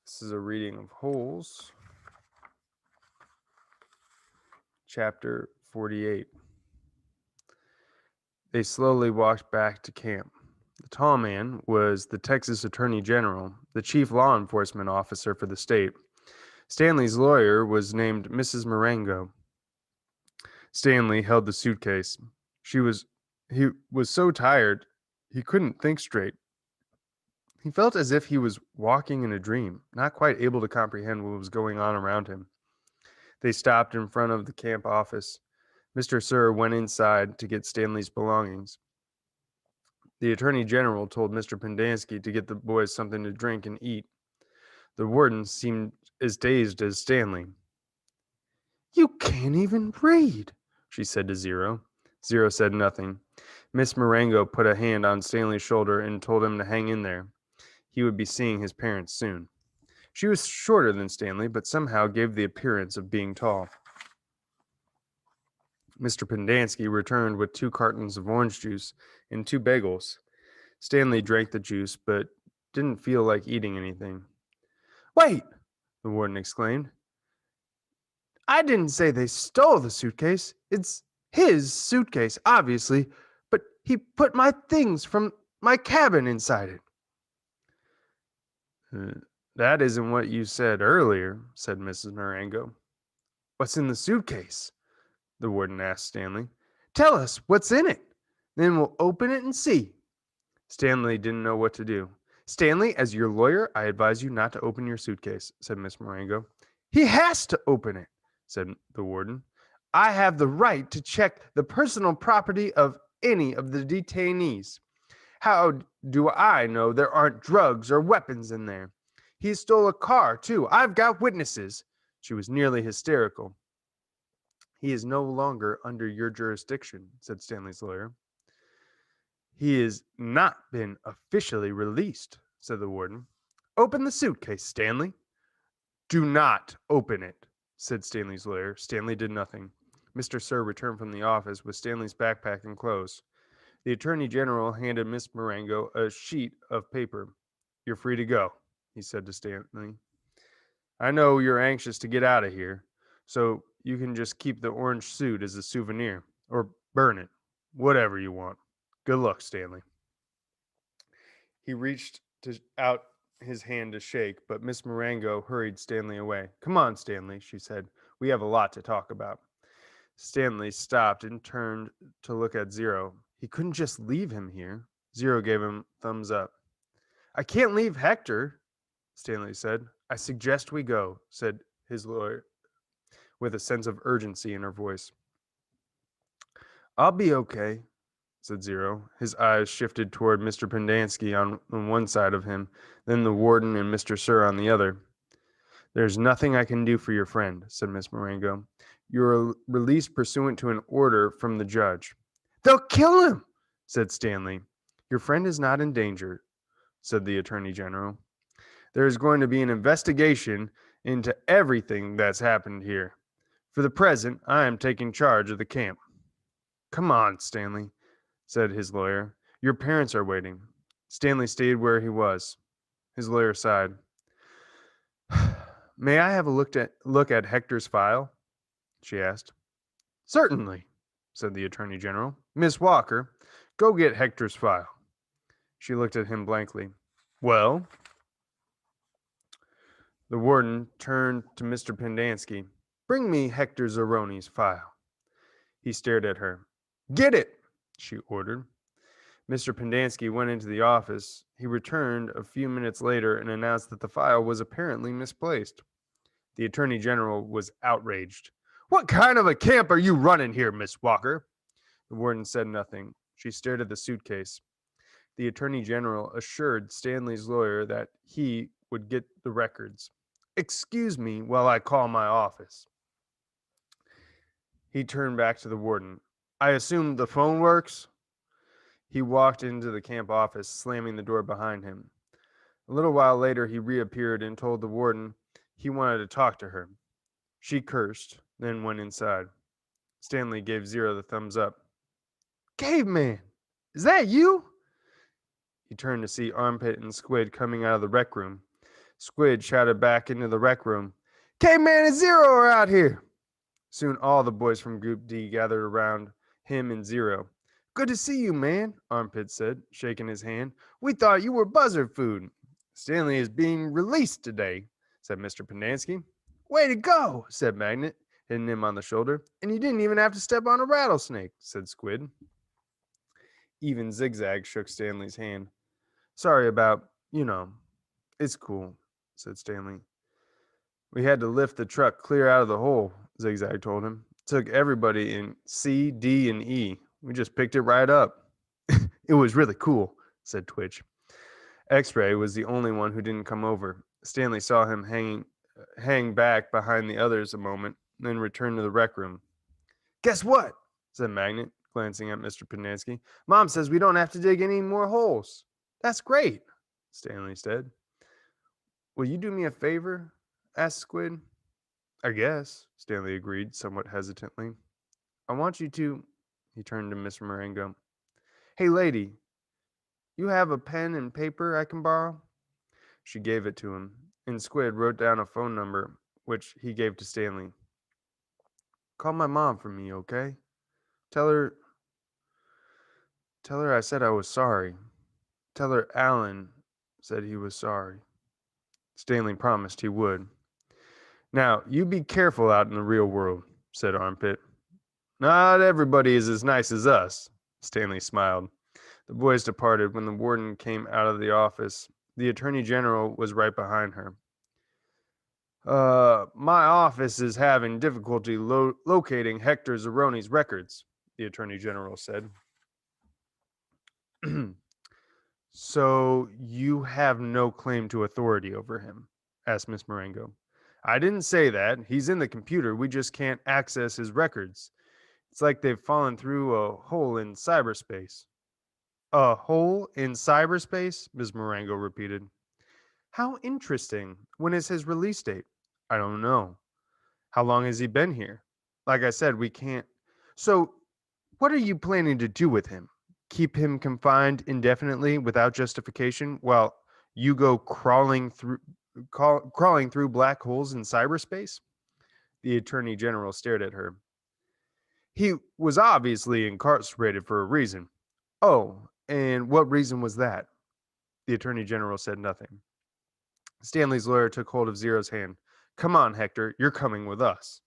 This is a reading of Holes, chapter 48. They slowly walked back to camp. The tall man was the Texas Attorney General, the chief law enforcement officer for the state. Stanley's lawyer was named Mrs. Marengo. Stanley held the suitcase. He was so tired he couldn't think straight. He felt as if he was walking in a dream, not quite able to comprehend what was going on around him. They stopped in front of the camp office. Mr. Sir went inside to get Stanley's belongings. The Attorney General told Mr. Pendanski to get the boys something to drink and eat. The warden seemed as dazed as Stanley. "You can't even read," she said to Zero. Zero said nothing. Miss Marengo put a hand on Stanley's shoulder and told him to hang in there. He would be seeing his parents soon. She was shorter than Stanley, but somehow gave the appearance of being tall. Mr. Pendanski returned with 2 cartons of orange juice and 2 bagels. Stanley drank the juice, but didn't feel like eating anything. "Wait!" the warden exclaimed. "I didn't say they stole the suitcase. It's his suitcase, obviously, but he put my things from my cabin inside it." That isn't what you said earlier," said Mrs. Marengo. "What's in the suitcase?" the warden asked Stanley. "Tell us what's in it. Then we'll open it and see." Stanley didn't know what to do. "Stanley, as your lawyer, I advise you not to open your suitcase," said Miss Marengo. "He has to open it," said the warden. "I have the right to check the personal property of any of the detainees. How do I know there aren't drugs or weapons in there? He stole a car, too. I've got witnesses." She was nearly hysterical. "He is no longer under your jurisdiction," said Stanley's lawyer. "He has not been officially released," said the warden. "Open the suitcase, Stanley." "Do not open it," said Stanley's lawyer. Stanley did nothing. Mr. Sir returned from the office with Stanley's backpack and clothes. The Attorney General handed Miss Marengo a sheet of paper. "You're free to go," he said to Stanley. "I know you're anxious to get out of here, so you can just keep the orange suit as a souvenir, or burn it, whatever you want. Good luck, Stanley." He reached out his hand to shake, but Miss Marengo hurried Stanley away. "Come on, Stanley," she said. "We have a lot to talk about." Stanley stopped and turned to look at Zero. He couldn't just leave him here. Zero gave him thumbs up. "I can't leave Hector," Stanley said. "I suggest we go," said his lawyer, with a sense of urgency in her voice. "I'll be okay," said Zero. His eyes shifted toward Mr. Pendanski on one side of him, then the warden and Mr. Sir on the other. "There's nothing I can do for your friend," said Miss Marengo. "You're released pursuant to an order from the judge." "They'll kill him," said Stanley. "Your friend is not in danger," said the Attorney General. "There is going to be an investigation into everything that's happened here. For the present, I am taking charge of the camp." "Come on, Stanley," said his lawyer. "Your parents are waiting." Stanley stayed where he was. His lawyer sighed. "May I have a look at Hector's file?" she asked. "Certainly," said the Attorney General. "Miss Walker, go get Hector's file." She looked at him blankly. "Well?" The warden turned to Mr. Pendanski. "Bring me Hector Zeroni's file." He stared at her. "Get it," she ordered. Mr. Pendanski went into the office. He returned a few minutes later and announced that the file was apparently misplaced. The Attorney General was outraged. "What kind of a camp are you running here, Miss Walker?" The warden said nothing. She stared at the suitcase. The Attorney General assured Stanley's lawyer that he would get the records. "Excuse me while I call my office." He turned back to the warden. "I assume the phone works?" He walked into the camp office, slamming the door behind him. A little while later, he reappeared and told the warden he wanted to talk to her. She cursed, then went inside. Stanley gave Zero the thumbs up. "Caveman, is that you?" He turned to see Armpit and Squid coming out of the rec room. Squid shouted back into the rec room, Caveman and Zero are out here. Soon all the boys from Group D gathered around him and Zero. Good to see you, man, Armpit said, shaking his hand. We thought you were buzzard food. Stanley is being released today, said Mr. Pendanski. Way to go, said Magnet, hitting him on the shoulder. And you didn't even have to step on a rattlesnake, said Squid. Even Zigzag shook Stanley's hand. Sorry about, it's cool, said Stanley. We had to lift the truck clear out of the hole, Zigzag told him. Took everybody in C, D, and E. We just picked it right up. It was really cool, said Twitch. X-Ray was the only one who didn't come over. Stanley saw him hang back behind the others a moment, then return to the rec room. Guess what? Said Magnet, glancing at Mr. Pendanski. Mom says we don't have to dig any more holes. That's great, Stanley said. Will you do me a favor? Asked Squid. I guess, Stanley agreed, somewhat hesitantly. I want you to... He turned to Miss Marengo. Hey, lady, you have a pen and paper I can borrow? She gave it to him, and Squid wrote down a phone number, which he gave to Stanley. Call my mom for me, okay? Tell her I said I was sorry. Tell her Alan said he was sorry. Stanley promised he would. Now, you be careful out in the real world, said Armpit. Not everybody is as nice as us, Stanley smiled. The boys departed. When the warden came out of the office, the attorney general was right behind her. My office is having difficulty locating Hector Zeroni's records, the attorney general said. So you have no claim to authority over him? Asked Miss Marengo. I didn't say that. He's in the computer. We just can't access his records. It's like they've fallen through a hole in cyberspace. A hole in cyberspace? Ms. Marengo repeated. How interesting. When is his release date? I don't know. How long has he been here? Like I said, we can't. So, what are you planning to do with him? Keep him confined indefinitely without justification while you go crawling through black holes in cyberspace? The attorney general stared at her. He was obviously incarcerated for a reason. Oh, and what reason was that? The attorney general said nothing. Stanley's lawyer took hold of Zero's hand. Come on, Hector, you're coming with us.